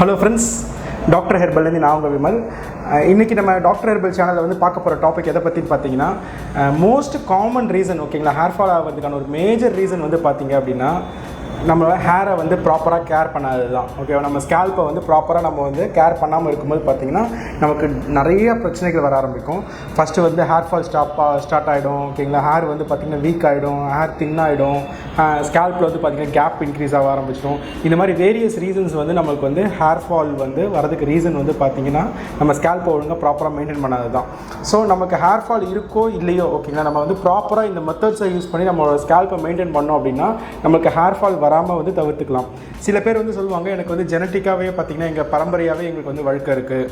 Hello friends, Dr Herbal and I am Vimal. இன்னைக்கு நம்ம doctor herbal சேனல்ல வந்து பார்க்க போற டாபிக் எதை பத்தின்னு பாத்தீங்கன்னா மோஸ்ட் காமன் ரீசன் ஓகேங்களா ஹேர் ஃபால் ஆகிறதுக்கான ஒரு மேஜர் ரீசன் வந்து பாத்தீங்க அப்படின்னா நம்மளோட ஹேரை வந்து ப்ராப்பராக கேர் பண்ணாதது தான் ஓகேவா. நம்ம ஸ்கேல்ப்பை வந்து ப்ராப்பராக நம்ம வந்து கேர் பண்ணாமல் இருக்கும்போது பார்த்திங்கன்னா நமக்கு நிறைய பிரச்சனைகள் வர ஆரம்பிக்கும். ஃபஸ்ட்டு வந்து ஹேர் ஃபால் ஸ்டார்ட் ஆகிடும் ஓகேங்களா. ஹேர் வந்து பார்த்திங்கன்னா வீக் ஆகிடும், ஹேர் தின் ஆகிடும், ஸ்கேல்ப்பில் வந்து பார்த்திங்கன்னா கேப் இன்க்ரீஸ் ஆக ஆரம்பிச்சிடும். இந்த மாதிரி வேரியஸ் ரீசன்ஸ் வந்து நம்மளுக்கு வந்து ஹேர் ஃபால் வந்து வரதுக்கு ரீசன் வந்து பார்த்திங்கன்னா நம்ம ஸ்கேல்ப்பை ஒழுங்காக ப்ராப்பராக மெயின்டைன் பண்ணாது தான். ஸோ நமக்கு ஹேர் ஃபால் இருக்கோ இல்லையோ ஓகேங்களா, நம்ம வந்து ப்ராப்பராக இந்த மெத்தட்ஸை யூஸ் பண்ணி நம்மளோட ஸ்கேல்ப்பை மெயின்டைன் பண்ணோம் அப்படின்னா நமக்கு ஹேர் ஃபால் வராமல் வந்து தவிர்த்துக்கலாம். சில பேர் வந்து சொல்லுவாங்க, எனக்கு வந்து ஜெனட்டிக்காகவே பார்த்திங்கன்னா எங்கள் பரம்பரையாகவே எங்களுக்கு வந்து வழுக்க இருக்குது,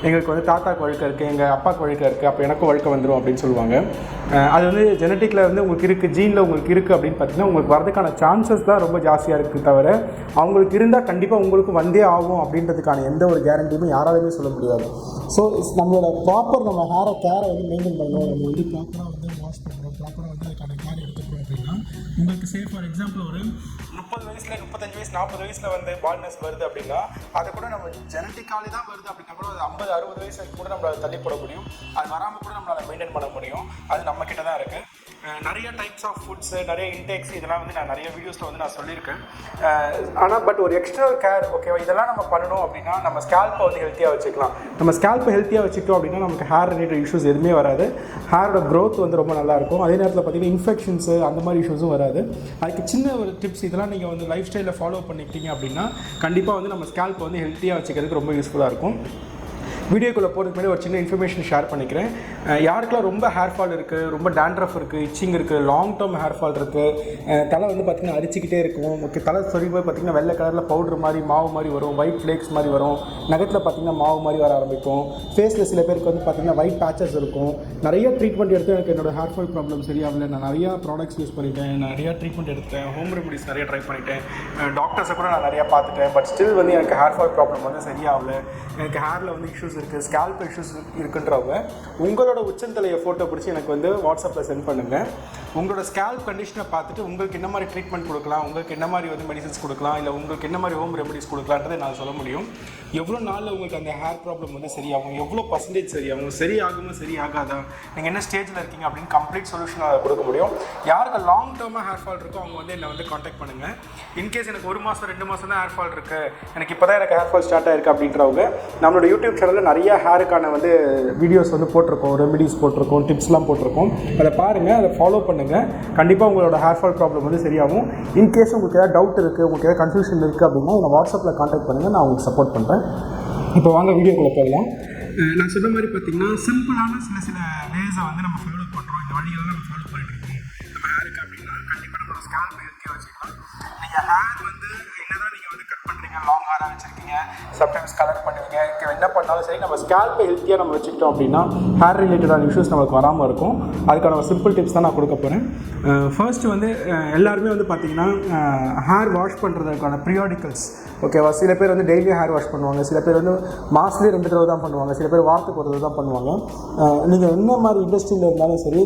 எங்களுக்கு வந்து தாத்தாக்கு வழுக்க இருக்குது, எங்கள் அப்பாவுக்கு வழுக்க இருக்குது, அப்போ எனக்கும் வழுக்க வந்துடும் அப்படின்னு சொல்லுவாங்க. அது வந்து ஜெனட்டிக்கில் வந்து உங்களுக்கு இருக்குது, ஜீனில் உங்களுக்கு இருக்குது அப்படின்னு பார்த்திங்கன்னா உங்களுக்கு வரதுக்கான சான்சஸ் தான் ரொம்ப ஜாஸ்தியாக இருக்குது. தவிர அவங்களுக்கு இருந்தால் கண்டிப்பாக உங்களுக்கு வந்தே ஆகும் அப்படின்றதுக்கான எந்த ஒரு கேரண்டியுமே யாராலுமே சொல்ல முடியாது. ஸோ நம்மளோட ப்ராப்பர் நம்ம ஹேரை கேரை வந்து மெயின்டைன் பண்ணணும். நம்ம வந்து ப்ராப்பராக வந்து வாஷ் பண்ணுறோம், ப்ராப்பராக வந்து அதுக்கான கேர் எடுத்துக்கிறோம் அப்படின்னா உங்களுக்கு ஃபார் எக்ஸாம்பிள் ஒரு 30 வயசில் 35 வயசு 40 வயசில் வந்து பால்னஸ் வருது அப்படின்னா அதை கூட நம்ம ஜெனட்டிக்காலே தான் வருது அப்படின்னா கூட அது 50-60 வயசுக்கு கூட நம்மளால் தள்ளி போட முடியும். அது வராமல் கூட நம்மளால் மெயின்டைன் பண்ண முடியும். அது நம்ம கிட்ட தான் இருக்குது. நிறைய டைப்ஸ் ஆஃப் ஃபுட்ஸு, நிறைய இன்டேக்ஸ், இதெல்லாம் வந்து நான் நிறைய வீடியோஸில் வந்து நான் சொல்லியிருக்கேன். ஆனால் பட் ஒரு எக்ஸ்ட்ரா கேர் ஓகேவா, இதெல்லாம் நம்ம பண்ணணும் அப்படின்னா நம்ம ஸ்கேல்ப்பை வந்து ஹெல்த்தியாக வச்சுக்கலாம். நம்ம ஸ்கேல்ப்பை ஹெல்த்தியாக வச்சுக்கிட்டோம் அப்படின்னா நமக்கு ஹேர் ரிலேட்டட் இஷ்யூஸ் எதுவுமே வராது. ஹேரோட க்ரோத் வந்து ரொம்ப நல்லாயிருக்கும். அதே நேரத்தில் பார்த்திங்கன்னா இன்ஃபெக்ஷன்ஸு அந்த மாதிரி இஷ்யூஸும் வராது. அதுக்கு சின்ன ஒரு டிப்ஸ் இதெல்லாம் நீங்கள் வந்து லைஃப் ஸ்டைலில் ஃபாலோ பண்ணிக்கிட்டீங்க அப்படின்னா கண்டிப்பாக வந்து நம்ம ஸ்கேல்ப்பை வந்து ஹெல்த்தியாக வச்சுக்கிறதுக்கு ரொம்ப யூஸ்ஃபுல்லாக இருக்கும். வீடியோக்குள்ளே போகிறதுக்கு முன்னாடி ஒரு சின்ன இன்ஃபர்மேஷன் ஷேர் பண்ணிக்கிறேன். யாருக்கெல்லாம் ரொம்ப ஹேர் ஃபால் இருக்குது, ரொம்ப டேண்ட்ரஃப் இருக்குது, இச்சிங் இருக்குது, லாங் டேர்ம் ஹேர் ஃபால் இருக்குது, தலை வந்து பார்த்திங்கன்னா அரிச்சிக்கிட்டே இருக்கும், தலை சொறி போய் பார்த்திங்கன்னா வெள்ளை கலரில் பவுட்ரு மாதிரி மாவு மாதிரி வரும், ஒயிட் ஃப்ளேக்ஸ் மாதிரி வரும், நகத்தில் பார்த்திங்கன்னா மாவு மாதிரி வர ஆரம்பிக்கும், ஃபேஸில் சில பேருக்கு வந்து பார்த்திங்கன்னா ஒயிட் பேச்சஸ் இருக்கும். நிறைய ட்ரீட்மெண்ட் எடுத்து எனக்கு என்னோடய ஹேர் ஃபால் ப்ராப்ளம் சரியாகல. நான் நிறையா ப்ராடக்ட்ஸ் யூஸ் பண்ணிட்டேன், நிறையா ட்ரீட்மெண்ட் எடுத்தேன், ஹோம் ரெமடிஸ் நிறைய ட்ரை பண்ணிட்டேன், டாக்டர்ஸை கூட நான் நிறையா பார்த்துட்டேன். பட் ஸ்டில் வந்து எனக்கு ஹேர் ஃபால் ப்ராப்ளம் வந்து சரியாகல. எனக்கு ஹேரில் வந்து இஷ்யூஸ் இருக்குது, ஸ்கேல்ப் இஷ்யூஸ் இருக்குன்றவங்க உங்களோட உச்சந்தலையை ஃபோட்டோ பிடிச்சி எனக்கு வந்து வாட்ஸ்அப்பில் சென்ட் பண்ணுங்கள். உங்களோட ஸ்கேல்ப் கண்டிஷனை பார்த்துட்டு உங்களுக்கு என்ன மாதிரி ட்ரீட்மெண்ட் கொடுக்கலாம், உங்களுக்கு என்ன மாதிரி வந்து மெடிசன்ஸ் கொடுக்கலாம், இல்லை உங்களுக்கு என்ன மாதிரி ஹோம் ரெமடிஸ் கொடுக்கலான்றதை நான் சொல்ல முடியும். எவ்வளோ நாளில் உங்களுக்கு அந்த ஹேர் ப்ராப்ளம் வந்து சரியாகும், எவ்வளோ பர்சன்டேஜ் சரியாகும், சரியாகுமா சரியாகாதா, நீங்கள் என்ன ஸ்டேஜில் இருக்கீங்க அப்படின்னு கம்ப்ளீட் சொல்யூஷன் அதை கொடுக்க முடியும். யாருக்கு லாங் டேர்மாக ஹேர் ஃபால் இருக்கோ அவங்க வந்து என்னை வந்து காண்டாக்ட் பண்ணுங்கள். இன்கேஸ் எனக்கு 1 மாதம் 2 மாதம் தான் ஹேர் ஃபால் இருக்குது, எனக்கு இப்போ தான் எனக்கு ஹேர் ஃபால் ஸ்டார்ட் ஆயிருக்கு அப்படின்றவங்க நம்மளோட யூடியூப் சேனலில் நிறைய ஹேருக்கான வந்து வீடியோஸ் வந்து போட்டிருக்கோம், ரெமிடிஸ் போட்டிருக்கோம், டிப்ஸ்லாம் போட்டிருக்கோம். அதை பாருங்கள், அதை ஃபாலோ பண்ணுங்கள். கண்டிப்பாக உங்களோட ஹேர் ஃபால் ப்ராப்ளம் வந்து சரியாகும். இன்கேஸ் உங்களுக்கு ஏதாவது டவுட் இருக்குது, உங்களுக்கு ஏதாவது கன்ஃபியூஷன் இருக்குது அப்படின்னா என்னை வாட்ஸ்அப்பில் காண்டாக்ட் பண்ணுங்கள், நான் உங்களுக்கு சப்போர்ட் பண்ணுறேன். இப்போ வாங்க வீடியோக்குள்ளே போகலாம். நான் சொன்ன மாதிரி பார்த்திங்கன்னா சிம்பிளான சில வேஸை வந்து நம்ம ஃபாலோ பண்ணுறோம். இந்த வழியெல்லாம் நம்ம ஃபாலோ பண்ணிட்டு இருக்கோம் நம்ம ஹேருக்கு அப்படின்னா கண்டிப்பாக நம்மளோட ஸ்கேல்ப் ஹெல்த்தியாக வச்சுக்கலாம். நீங்கள் ஹேர் வந்து என்னதான் நீங்கள் வந்து கட் பண்ணுறீங்க, லாங் ஹேராக வச்சுருக்கீங்க, சம்டைம்ஸ் கலர் பண்ணுவீங்க, என்ன பண்ணாலும் சரி நம்ம ஸ்கேல்ப்பை ஹெல்த்தியாக நம்ம வச்சுக்கிட்டோம் அப்படின்னா ஹேர் ரிலேட்டடான இஷ்யூஸ் நமக்கு வராமல் இருக்கும். அதுக்கான ஒரு சிம்பிள் டிப்ஸ் தான் நான் கொடுக்க போகிறேன். ஃபர்ஸ்ட் வந்து எல்லாருமே வந்து பார்த்திங்கன்னா ஹேர் வாஷ் பண்ணுறதுக்கான ப்ரியாடிக்கல்ஸ் ஓகேவா. சில பேர் வந்து டெய்லியும் ஹேர் வாஷ் பண்ணுவாங்க, சில பேர் வந்து மாதத்துலேயே 2 தடவை தான் பண்ணுவாங்க, சில பேர் வாரத்துக்கு 1 தடவை தான் பண்ணுவாங்க. நீங்கள் என்ன மாதிரி இண்டஸ்ட்ரியில் இருந்தாலும் சரி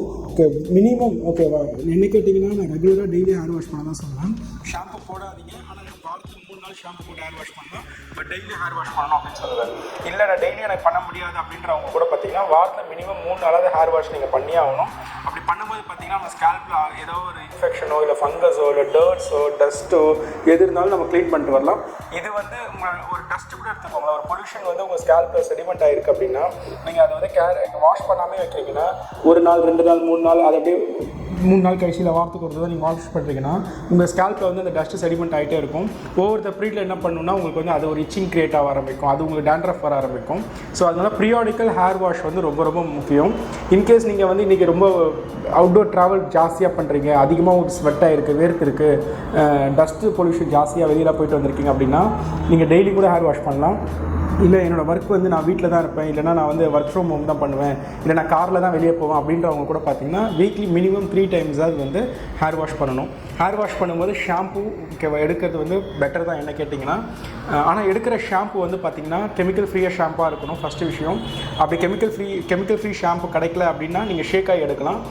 மினிமம் ஓகேவா. என்ன கேட்டிங்கன்னா நான் ரெகுலராக டெய்லி ஹேர் வாஷ் பண்ண தான் சொல்லுவேன். ஷாம்பு போடாதீங்க, ஆனால் நீங்கள் வாரத்துக்கு 3 நாள் ஷாம்பு போட்டு ஹேர் வாஷ் பண்ணலாம். பட் டெய்லி ஹேர் வாஷ் பண்ணணும் அப்படின்னு சொல்லுவேன். இல்லை நான் டெய்லி எனக்கு பண்ண முடியாது அப்படின்றவங்க கூட பார்த்தீங்கன்னா வாரத்தில் மினிமம் 3 நாளாவது ஹேர் வாஷ் நீங்கள் பண்ணியே ஆகணும். அப்படி பண்ணும்போது பார்த்தீங்கன்னா நம்ம ஸ்கேல்ப்பில் ஏதோ ஒரு இன்ஃபெக்ஷனோ இல்லை ஃபங்கஸோ இல்லை டர்ட்ஸோ டஸ்ட்டோ எது இருந்தாலும் நம்ம க்ளீன் பண்ணிட்டு வரலாம். இது வந்து ஒரு டஸ்ட்டு கூட எடுத்துக்கோங்க, ஒரு பொல்யூஷன் வந்து உங்கள் ஸ்கேல்ப்பில் செடிமெண்ட் ஆகிருக்கு அப்படின்னா நீங்கள் அதை வந்து வாஷ் பண்ணாமல் வைக்கிறீங்கன்னா 1 நாள் 2 நாள் 3 நாள் அது அப்படியே 3 நாள் கழிச்சியில் வாரத்துக்கு ஒரு தடவை நீங்கள் வாஷ் பண்ணுறீங்கன்னா உங்கள் ஸ்கேல்ப்பில் வந்து அந்த டஸ்ட்டு செடிமெண்ட் ஆகிட்டே இருக்கும். ஒவ்வொரு பீரியடில் என்ன பண்ணணும்னா உங்களுக்கு வந்து அது ஒரு இச்சிங் கிரியேட் ஆக ஆரம்பிக்கும், அது உங்களுக்கு டேண்ட்ரஃப் வர ஆரம்பிக்கும். ஸோ அதனால் ப்ரியாடிக்கல் ஹேர் வாஷ் வந்து ரொம்ப ரொம்ப முக்கியம். இன்கேஸ் நீங்கள் வந்து இன்றைக்கி ரொம்ப அவுட்டோர் ட்ராவல் ஜாஸ்தியாக பண்ணுறீங்க, அதிகமாக உங்களுக்கு ஸ்வெட் ஆகிருக்கு, வேர்த்து இருக்குது, டஸ்ட்டு பொல்யூஷன் ஜாஸ்தியாக வெளியில் போயிட்டு வந்திருக்கீங்க அப்படின்னா நீங்கள் டெய்லி கூட ஹேர் வாஷ் பண்ணலாம். இல்லை என்னோடய ஒர்க் வந்து நான் வீட்டில் தான் இருப்பேன், இல்லைனா நான் வந்து ஒர்க் ஃப்ரம் ஹோம் தான் பண்ணுவேன், இல்லை நான் காரில் தான் வெளியே போவேன் அப்படின்றவங்க கூட பார்த்திங்கன்னா வீக்லி மினிமம் 3 times அது வந்து ஹேர் வாஷ் பண்ணணும். ஹேர் வாஷ் பண்ணும்போது ஷாம்பு எடுக்கிறது வந்து பெட்டர் தான் என்ன கேட்டிங்கன்னா. ஆனால் எடுக்கிற ஷாம்பு வந்து பார்த்திங்கன்னா கெமிக்கல் ஃப்ரீயாக ஷாம்பாக இருக்கணும் ஃபஸ்ட்டு விஷயம். அப்படி கெமிக்கல் ஃப்ரீ ஷாம்பு கிடைக்கல அப்படின்னா நீங்கள் ஷேக் ஆயில் எடுக்கலாம்.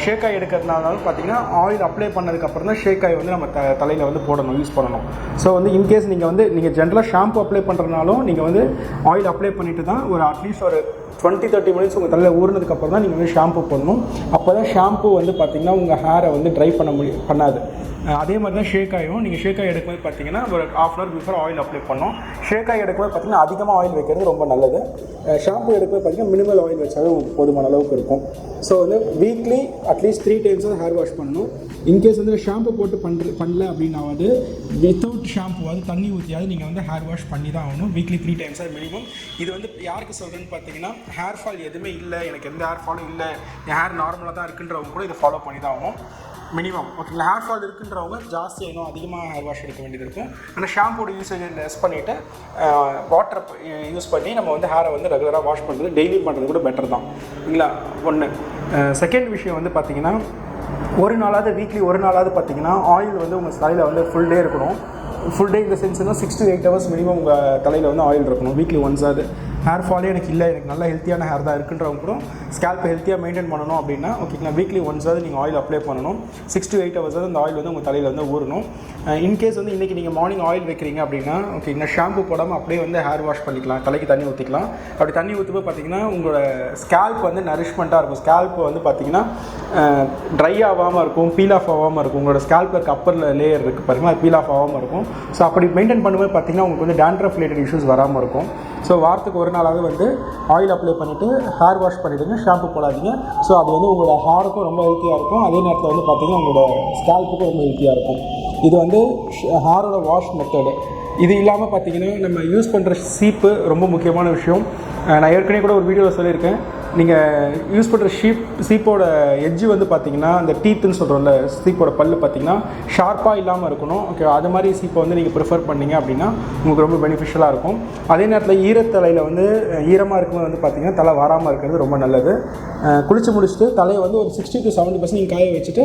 ஷேக் ஆயில் எடுக்கிறதுனாலும் பார்த்திங்கன்னா ஆயில் அப்ளை பண்ணதுக்கப்புறம் தான் ஷேக் ஆயில் வந்து நம்ம தலையில் வந்து போடணும், யூஸ் பண்ணணும். ஸோ வந்து இன்கேஸ் நீங்கள் ஜென்ரலாக ஷாம்பு அப்ளை பண்ணுறதுனாலும் நீங்கள் வந்து ஆயில் அப்ளை பண்ணிவிட்டு தான் ஒரு அட்லீஸ்ட் ஒரு 20-30 minutes உங்கள் தலையில் ஊறினதுக்கப்புறம் தான் நீங்கள் வந்து ஷாம்பு போடணும். அப்போ தான் ஷாம்பு வந்து பார்த்திங்கன்னா உங்கள் ஹேரை வந்து ட்ரை பண்ணாது. அதே மாதிரி தான் ஷேக் ஆகும். நீங்கள் ஷேக் ஆகி எடுக்கும்போது பார்த்தீங்கன்னா ஒரு 1/2 hour பிஃபோர் ஆயில் அப்ளை பண்ணோம். ஷேக் ஆகி எடுக்கும்போது பார்த்திங்கன்னா அதிகமாக ஆயில் வைக்கிறது ரொம்ப நல்லது. ஷாம்பு எடுக்கும்போது பார்த்திங்கன்னா மினிமல் ஆயில் வச்சாலும் போதுமான அளவுக்கு இருக்கும். ஸோ வந்து வீக்லி அட்லீஸ்ட் 3 times தான் ஹேர் வாஷ் பண்ணணும். இன்கேஸ் வந்து ஷாம்பு போட்டு பண்ணல அப்படின்னா வந்து வித்தவுட் ஷாம்பு அது தண்ணி ஊற்றியாவது நீங்கள் வந்து ஹேர் வாஷ் பண்ணி தான் ஆகணும். Weekly 3 times minimum. இது வந்து யாருக்கு சொல்கிறேன்னு பார்த்தீங்கன்னா ஹேர் ஃபால் எதுவுமே இல்லை, எனக்கு எந்த ஹேர் ஃபாலும் இல்லை, என் ஹேர் நார்மலாக தான் இருக்குன்றவங்க கூட இதை ஃபாலோ பண்ணி தான் ஆகணும் மினிமம். ஓகேங்களா? ஹேர் ஃபால் இருக்குன்றவங்க ஜாஸ்தி இன்னும் அதிகமாக ஹேர் வாஷ் எடுக்க வேண்டியது இருக்கும். ஆனால் ஷாம்போட யூசேஜ் லெஸ் பண்ணிவிட்டு வாட்டர் யூஸ் பண்ணி நம்ம வந்து ஹேரை வந்து ரெகுலராக வாஷ் பண்ணுறது டெய்லி பண்ணுறது கூட பெட்டர் தான் இல்லைங்களா? ஒன்று. செகண்ட் விஷயம் வந்து பார்த்திங்கன்னா ஒரு நாளாவது வீக்லி ஒரு நாளாவது பார்த்திங்கன்னா ஆயில் வந்து உங்கள் தலையில் வந்து ஃபுல் டே இருக்கணும். ஃபுல் டே இந்த சென்ஸ்னால் 6 to 8 hours மினிமம் உங்கள் தலையில் வந்து ஆயில் இருக்கணும் வீக்லி ஒன்ஸ். அது ஹேர் ஃபாலே எனக்கு இல்லை, எனக்கு நல்ல ஹெல்த்தியான ஹேர் தான் இருக்குன்றவங்க கூட ஸ்கேல்ப்பை ஹெல்த்தியாக மெயின்டைன் பண்ணணும் அப்படின்னா ஓகேங்களா வீக்லி ஒன்ஸாவது நீங்கள் ஆயில் அப்ளை பண்ணணும். 6 to 8 hours அந்த ஆயில் வந்து உங்கள் தலையில் வந்து ஊறணும். இன்கேஸ் வந்து இன்றைக்கி நீங்கள் மார்னிங் ஆயில் வைக்கிறீங்க அப்படின்னா ஓகேங்களா ஷாம்பு போடாமல் அப்படியே வந்து ஹேர் வாஷ் பண்ணிக்கலாம், தலைக்கு தண்ணி ஊற்றிக்கலாம். அப்படி தண்ணி ஊற்றும்போது பார்த்திங்கன்னா உங்களோட ஸ்கேல்ப் வந்து நரிஷ்மெண்ட்டாக இருக்கும். ஸ்கேல்ப் வந்து பார்த்திங்கன்னா ட்ரை ஆகாமல் இருக்கும், பீல் ஆஃப் ஆகாமல் இருக்கும். உங்களோட ஸ்கேல்ப் இருக்க அப்பர் லேயர் இருக்குது பாருங்கள், அது பீல் ஆஃப் ஆகாமல் இருக்கும். ஸோ அப்படி மெயின்டைன் பண்ணும்போது பார்த்திங்கன்னா உங்களுக்கு வந்து டேண்ட்ரஃப் ரிலேட்டட் இஷ்யூஸ் வராமல் இருக்கும். ஸோ வாரத்துக்கு ஒரு நாளாவது வந்து ஆயில் அப்ளை பண்ணிவிட்டு ஹேர் வாஷ் பண்ணிவிடுங்க, ஷாம்பு போடாதீங்க. ஸோ அது வந்து உங்களோட ஹேருக்கும் ரொம்ப ஹெல்த்தியாக இருக்கும். அதே நேரத்தில் வந்து பார்த்திங்கன்னா உங்களோட ஸ்கேல்ப்புக்கும் ரொம்ப ஹெல்த்தியாக இருக்கும். இது வந்து ஹேரோட வாஷ் மெத்தடு. இது இல்லாமல் பார்த்திங்கன்னா நம்ம யூஸ் பண்ணுற சீப்பு ரொம்ப முக்கியமான விஷயம். நான் ஏற்கனவே கூட ஒரு வீடியோவில் சொல்லியிருக்கேன். நீங்கள் யூஸ் பண்ணுற சீப்போட எட்ஜு வந்து பார்த்திங்கன்னா அந்த டீத்துன்னு சொல்கிறோம்ல, சீப்போட பல்லு பார்த்திங்கன்னா ஷார்ப்பாக இல்லாமல் இருக்கணும். ஓகே, அது மாதிரி சீப்பை வந்து நீங்கள் ப்ரிஃபர் பண்ணிங்க அப்படின்னா உங்களுக்கு ரொம்ப பெனிஃபிஷியலாக இருக்கும். அதே நேரத்தில் ஈரத்தலையில் வந்து ஈரமாக இருக்கும்போது வந்து பார்த்திங்கன்னா தலை வாராமல் இருக்கிறது ரொம்ப நல்லது. குளித்து முடிச்சுட்டு தலையை வந்து ஒரு 60 to 70% நீங்கள் காய வச்சுட்டு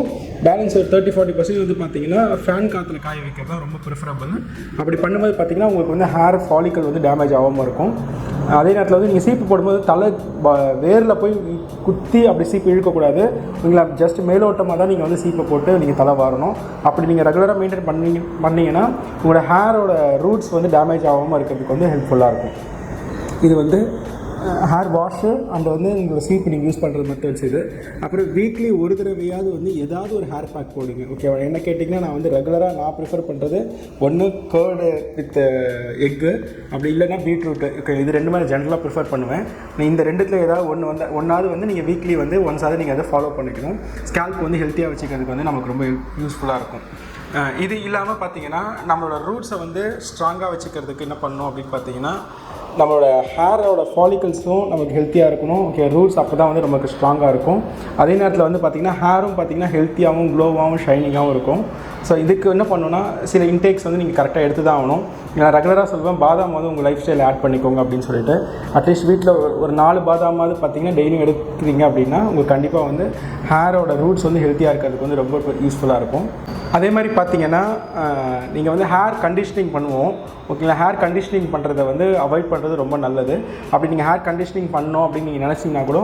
பேலன்ஸ் ஒரு 30-40% வந்து பார்த்திங்கன்னா ஃபேன் காற்றுல காய வைக்கிறது தான் ரொம்ப ப்ரிஃபரபிள். அப்படி பண்ணும்போது பார்த்திங்கன்னா உங்களுக்கு வந்து ஹேர் ஃபாலிக்கல் வந்து டேமேஜ் ஆகாமல் இருக்கும். அதே நேரத்தில் வந்து நீங்கள் சீப்பு போடும்போது தலை வேரில் போய் குத்தி அப்படி சீப்பு இழுக்கக்கூடாது. உங்களை ஜஸ்ட் மேலோட்டமாக தான் நீங்கள் வந்து சீப்பை போட்டு நீங்கள் தலை வாரணும். அப்படி நீங்கள் ரெகுலராக மெயின்டைன் பண்ணிங்கன்னா உங்களோட ஹேரோட ரூட்ஸ் வந்து டேமேஜ் ஆகாமல் இருக்கிறதுக்கு வந்து ஹெல்ப்ஃபுல்லாக இருக்கும். இது வந்து ஹேர் வாஷு அண்ட் வந்து உங்களோட சீப்பு நீங்கள் யூஸ் பண்ணுறது மெத்தட்ஸ் இது. அப்புறம் வீக்லி ஒரு தடவையாவது வந்து ஏதாவது ஒரு ஹேர் பேக் போடுங்க. ஓகேவா? என்ன கேட்டிங்கன்னா நான் வந்து ரெகுலராக நான் ப்ரிஃபர் பண்ணுறது ஒன்று கேர்டு வித் எக்கு, அப்படி இல்லைன்னா பீட்ரூட்டு. ஓகே, இது ரெண்டு மாதிரி ஜென்ரலாக ப்ரிஃபர் பண்ணுவேன். இந்த ரெண்டுத்தில் ஏதாவது ஒன்றாவது வந்து நீங்கள் வீக்லி வந்து ஒன்ஸாவது நீங்கள் அதை ஃபாலோ பண்ணிக்கணும். ஸ்கேல்ப் வந்து ஹெல்த்தியாக வச்சுக்கிறதுக்கு வந்து நமக்கு ரொம்ப யூஸ்ஃபுல்லாக இருக்கும். இது இல்லாமல் பார்த்திங்கன்னா நம்மளோட ரூட்ஸை வந்து ஸ்ட்ராங்காக வச்சுக்கிறதுக்கு என்ன பண்ணணும் அப்படின்னு பார்த்தீங்கன்னா நம்மளோட ஹேரோட ஃபாலிக்கல்ஸும் நமக்கு ஹெல்த்தியாக இருக்கணும். ஓகே, ரூட்ஸ் அப்போ தான் வந்து நமக்கு ஸ்ட்ராங்காக இருக்கும். அதே நேரத்தில் வந்து பார்த்திங்கன்னா ஹேரும் பார்த்திங்கன்னா ஹெல்த்தியாகவும் க்ளோவாகவும் ஷைனிங்காகவும் இருக்கும். ஸோ இதுக்கு என்ன பண்ணணும்னா சில இன்டேக்ஸ் வந்து நீங்கள் கரெக்டாக எடுத்து தான் ஆகணும். நான் ரெகுலராக சொல்லுவேன் பாதாம் வந்து உங்கள் லைஃப் ஸ்டைல் ஆட் பண்ணிக்கோங்க அப்படின்னு சொல்லிட்டு. அட்லீஸ்ட் வீட்டில் ஒரு 4 பாதாமாவது பார்த்திங்கன்னா டெய்லியும் எடுக்கிறீங்க அப்படின்னா உங்களுக்கு கண்டிப்பாக வந்து ஹேரோட ரூட்ஸ் வந்து ஹெல்த்தியாக இருக்கிறதுக்கு வந்து ரொம்ப யூஸ்ஃபுல்லாக இருக்கும். அதே மாதிரி பார்த்திங்கன்னா நீங்கள் வந்து ஹேர் கண்டிஷனிங் பண்ணுவோம். ஓகேங்களா? ஹேர் கண்டிஷனிங் பண்ணுறதை வந்து அவாய்ட் பண்ணுறது ரொம்ப நல்லது. அப்படி நீங்கள் ஹேர் கண்டிஷனிங் பண்ணோம் அப்படின்னு நீங்கள் நினச்சிங்கன்னா கூட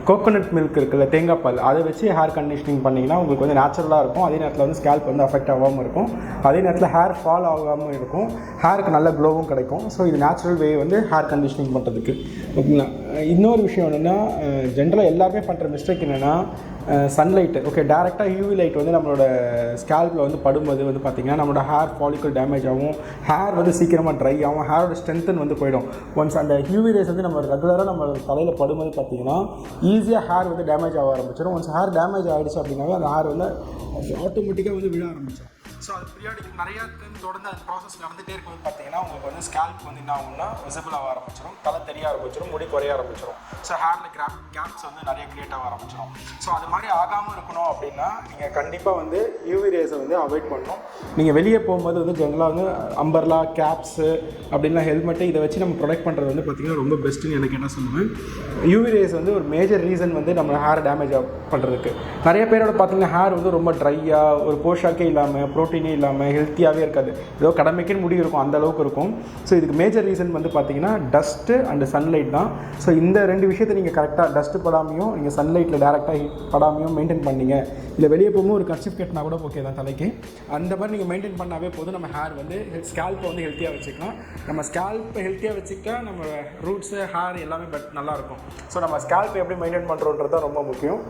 கோகோனட் மில்க் இருக்குல்ல, தேங்காய் பால், அதை வச்சு ஹேர் கண்டிஷனிங் பண்ணிங்கன்னா உங்களுக்கு வந்து நேச்சுரலாக இருக்கும். அதே நேரத்தில் வந்து ஸ்கேல்ப் வந்து அஃபெக்ட் ஆகாமல் இருக்கும். அதே நேரத்தில் ஹேர் ஃபால் ஆகாமல் இருக்கும். ஹேருக்கு நல்ல க்ளோவும் கிடைக்கும். ஸோ இது நேச்சுரல் வே வந்து ஹேர் கண்டிஷனிங் பண்ணுறதுக்கு. ஓகேங்களா? இன்னொரு விஷயம் என்னென்னா ஜென்ரலாக எல்லாருமே பண்ணுற மிஸ்டேக் என்னென்னா சன்லைட்டு. ஓகே, டேரெக்டாக யூவி லைட் வந்து நம்மளோட ஸ்கேல்பில் வந்து படும்போது வந்து பார்த்திங்கன்னா நம்மளோட ஹேர் ஃபாலிக்கல் டேமேஜ் ஆகும். ஹேர் வந்து சீக்கிரமாக ட்ரை ஆகும். ஹேரோட ஸ்ட்ரென்த்தன் வந்து போயிடும். ஒன்ஸ் அந்த யூவி ரேஸ் வந்து நம்ம ரெகுலராக நம்ம தலையில் படும்போது பார்த்திங்கன்னா ஈஸியாக ஹேர் வந்து டேமேஜ் ஆக ஆரம்பிச்சிடும். ஒன்ஸ் ஹேர் டேமேஜ் ஆகிடுச்சு அப்படின்னாவே அந்த ஹேர் வந்து ஆட்டோமேட்டிக்காக வந்து விழ ஆரம்பிச்சிடும். ஸோ அது பீரியாடிக் நிறையா தொடர்ந்து அந்த ப்ராசஸ் நடந்துகிட்டே இருக்கும்போது பார்த்தீங்கன்னா உங்களுக்கு வந்து ஸ்கேல்ப் வந்து என்ன ஆகும்னா விசிபிள் ஆக ஆரம்பிச்சிடும், தலை தெரிய ஆரம்பிச்சிடும், முடி குறைய ஆரம்பிச்சிடும். ஸோ ஹேரில் கேப்ஸ் வந்து நிறைய கிரியேட் ஆக ஆரம்பிச்சிடும். ஸோ அது மாதிரி ஆகாமல் இருக்கணும் அப்படின்னா நீங்கள் கண்டிப்பாக வந்து யூவி ரேஸை வந்து அவாய்ட் பண்ணணும். நீங்கள் வெளியே போகும்போது வந்து ஜென்ரலாக வந்து அம்பர்லா, கேப்ஸு அப்படின்னா ஹெல்மெட்டு இதை வச்சு நம்ம ப்ரொடெக்ட் பண்ணுறது வந்து பார்த்திங்கன்னா ரொம்ப பெஸ்ட்டுன்னு எனக்கு என்ன சொல்லுவேன். யூவி ரேஸ் வந்து ஒரு மேஜர் ரீசன் வந்து நம்ம ஹேர் டேமேஜ் பண்ணுறதுக்கு. நிறைய பேரோட பார்த்திங்கன்னா ஹேர் வந்து ரொம்ப ட்ரையாக, ஒரு போஷாக்கே இல்லாமல், ப்ரோட்டீனே இல்லாமல், ஹெல்த்தியாகவே இருக்காது. ஏதோ கடமைக்குன்னு முடி இருக்கும், அந்த அளவுக்கு இருக்கும். ஸோ இதுக்கு மேஜர் ரீசன் வந்து பார்த்திங்கன்னா டஸ்ட்டு அண்டு சன்லைட் தான். ஸோ இந்த 2 விஷயத்தை நீங்கள் கரெக்டாக டஸ்ட்டு படாமையும் நீங்கள் சன்லைட்டில் டேரெக்டாக படாமையும் மெயின்டைன் பண்ணிங்க. இல்லை வெளியே போகும்போது ஒரு கர்ச்சிஃப் கட்டினா கூட ஓகே தான் தலைக்கு. அந்த மாதிரி நீங்கள் மெயின்டைன் பண்ணாவே போதும். நம்ம ஹேர் வந்து ஸ்கேல்ப்பை வந்து ஹெல்த்தியாக வச்சுக்கலாம். நம்ம ஸ்கேல்ப்பை ஹெல்த்தியாக வச்சுக்கிட்டா நம்ம ரூட்ஸு, ஹேர் எல்லாமே நல்லாயிருக்கும். ஸோ நம்ம ஸ்கேல்ப்பை எப்படி மெயின்டைன் பண்ணுறோன்றது தான் ரொம்ப முக்கியம்.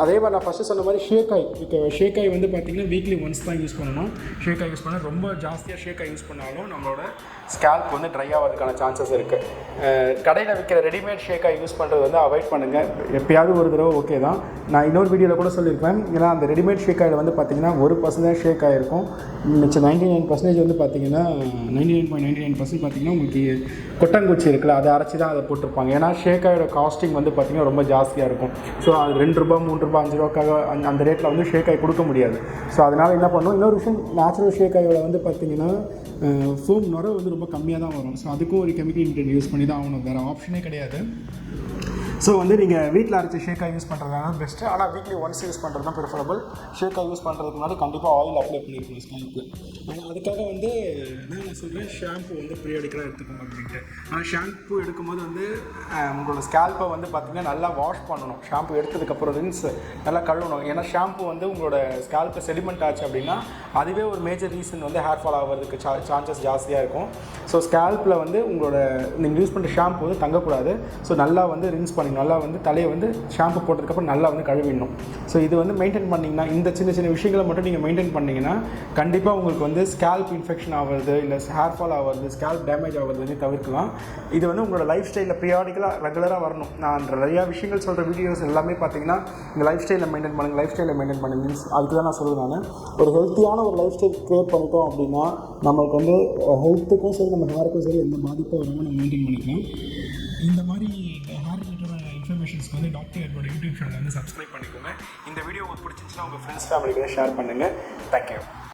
அதே மாதிரி நான் ஃபஸ்ட்டு சொன்ன மாதிரி ஷேக்காய் வந்து பார்த்திங்கன்னா வீக்லி ஒன்ஸ் தான் யூஸ் பண்ணணும். ஷேக்காய் யூஸ் பண்ணால் ரொம்ப ஜாஸ்தியாக ஷேக்காய் யூஸ் பண்ணாலும் நம்மளோட ஸ்கேல்ப் வந்து ட்ரை ஆகிறதுக்கான சான்சஸ் இருக்குது. கடையில் விற்கிற ரெடிமேட் ஷேக்காய் யூஸ் பண்ணுறது வந்து அவாய்ட் பண்ணுங்கள். எப்போயாவது ஒரு தடவை ஓகே தான். நான் இன்னொரு வீடியோவில் கூட சொல்லியிருப்பேன். ஏன்னா அந்த ரெடிமேட் ஷேக்காயில் வந்து பார்த்திங்கன்னா 1% ஷேக் ஆகிருக்கும். மிச்சம் 99% வந்து பார்த்திங்கன்னா 99.99% பார்த்திங்கன்னா உங்களுக்கு கொட்டங்குச்சி இருக்குல்ல, அதை அரைச்சி தான் அதை போட்டிருப்பாங்க. ஏன்னா ஷேக்காயோட காஸ்டிங் வந்து பார்த்திங்கன்னா ரொம்ப ஜாஸ்தியாக இருக்கும். ஸோ அது ₹2, ₹3, ₹5 அந்த ரேட்டில் வந்து ஷேக்காய் கொடுக்க முடியாது. ஸோ அதனால் என்ன பண்ணணும், இன்னொரு விஷயம், நேச்சுரல் ஷேக்காயோட வந்து பார்த்திங்கன்னா ஃபோம் நுரை வந்து ரொம்ப கம்மியாக தான் வரும். ஸோ அதுக்கும் ஒரு கெமிக்கல் இன்டென்ட் யூஸ் பண்ணி தான் ஆகணும், வேறு ஆப்ஷனே கிடையாது. ஸோ வந்து நீங்கள் வீட்டில் அரைச்சி ஷேக்காய் யூஸ் பண்ணுறதுனால பெஸ்ட்டு. ஆனால் வீக்லி ஒன்ஸ் யூஸ் பண்ணுறது தான் ப்ரிஃபரபிள். ஷேக்காய் யூஸ் பண்ணுறதுக்கு முன்னாடி கண்டிப்பாக ஆயில் அப்ளை பண்ணியிருக்கணும் ஸ்கேல்ப்பில். ஆனால் அதுக்காக வந்து நான் சொல்கிறேன், ஷாம்பு வந்து பீரியாடிக்கலாக எடுத்துக்கணும் அப்படின்ட்டு. ஆனால் ஷாம்பு எடுக்கும்போது வந்து உங்களோட ஸ்கேல்ப்பை வந்து பார்த்திங்கன்னா நல்லா வாஷ் பண்ணணும். ஷாம்பு எடுத்ததுக்கப்புறம் ரின்ஸ் நல்லா கழுவணும். ஏன்னா ஷாம்பு வந்து உங்களோட ஸ்கேல்ப்பை செடிமெண்ட் ஆச்சு அப்படின்னா அதுவே ஒரு மேஜர் ரீசன் வந்து ஹேர் ஃபால் ஆகிறதுக்கு சான்சஸ் ஜாஸ்தியாக இருக்கும். ஸோ ஸ்கேல்ப்பில் வந்து உங்களோட நீங்கள் யூஸ் பண்ணுற ஷாம்பு வந்து தங்கக்கூடாது. ஸோ நல்லா வந்து ரின்ஸ் பண்ணி நல்லா வந்து தலையை வந்து ஷாம்பு போட்டதுக்கப்புறம் நல்லா வந்து கழுவிடணும். ஸோ இது வந்து மெயின்டைன் பண்ணிங்கன்னா, இந்த சின்ன சின்ன விஷயங்களை மட்டும் நீங்கள் மெயின்டைன் பண்ணிங்கன்னா கண்டிப்பாக உங்களுக்கு வந்து ஸ்கேல்ப் இன்ஃபெக்ஷன் ஆகிறது, இல்லை ஹேர் ஃபால் ஆகிறது, ஸ்கேல்ப் டேமேஜ் ஆகிறது தவிர்க்கலாம். இது வந்து உங்களோட லைஃப் ஸ்டைலில் பீரியாடிக்கலாக ரெகுலராக வரணும். நான் நிறையா விஷயங்கள் சொல்கிற வீடியோஸ் எல்லாமே பார்த்தீங்கன்னா இந்த லைஃப் ஸ்டைலில் மெயின்டைன் பண்ணுங்கள் மீன்ஸ் அதுக்கு தான் நான் சொல்லுவேன். நான் ஒரு ஹெல்த்தியான ஒரு லைஃப் ஸ்டைல் க்ரியேட் பண்ணிட்டோம் அப்படின்னா நம்மளுக்கு வந்து ஹெல்த்துக்கும் சரி, நம்ம ஹேருக்கும் சரி எந்த பாதிப்பும் வராமல் நம்ம மெயின்டைன் பண்ணிக்கலாம். இந்த மாதிரி ஹேர் ரிலேட்டடான இன்ஃபர்மேஷன்ஸ்க்கு வந்து டாக்டர் ஹெர்பல் யூடியூப் சேனல் வந்து சப்ஸ்கிரைப் பண்ணிக்கோங்க. இந்த வீடியோ உங்களுக்கு பிடிச்சிருந்துச்சுன்னா உங்கள் ஃப்ரெண்ட்ஸ் ஃபேமிலிக்கு ஷேர் பண்ணுங்கள். தேங்க்யூ.